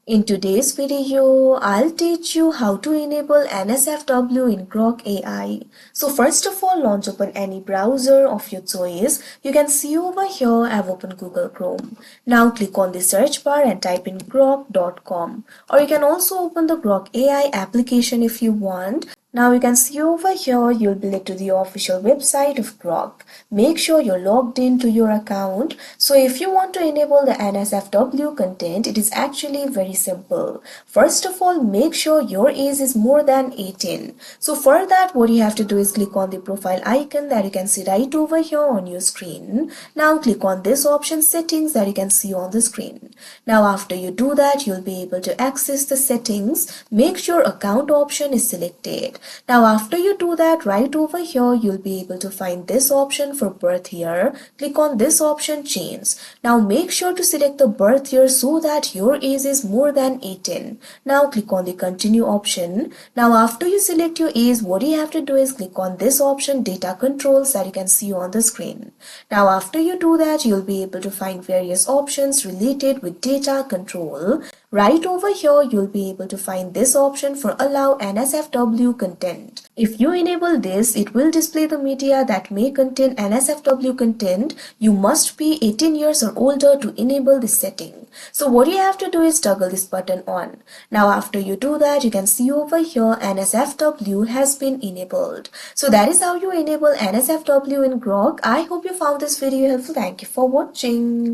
In today's video, I'll teach you how to enable NSFW in Grok AI. So first of all, launch open any browser of your choice. You can see over here I've opened Google Chrome. Now click on the search bar and type in grok.com, or you can also open the Grok AI application if you want. Now you can see over here you'll be led to the official website of Grok. Make sure you're logged into your account. So if you want to enable the NSFW content, it is actually very simple. First of all, make sure your age is more than 18. So for that, what you have to do is click on the profile icon that you can see right over here on your screen. Now click on this option settings that you can see on the screen. Now after you do that, you'll be able to access the settings. Make sure account option is selected. Now after you do that, right over here you'll be able to find this option for birth year. Click on this option change. Now make sure to select the birth year so that your age is more than 18. Now click on the continue option. Now after you select your age, what you have to do is click on this option data controls that you can see on the screen. Now after you do that, you'll be able to find various options related with data control. Right over here, you'll be able to find this option for allow NSFW content. If you enable this, it will display the media that may contain NSFW content. You must be 18 years or older to enable this setting. So what you have to do is toggle this button on. Now after you do that, you can see over here NSFW has been enabled. So that is how you enable NSFW in Grok. I hope you found this video helpful. Thank you for watching.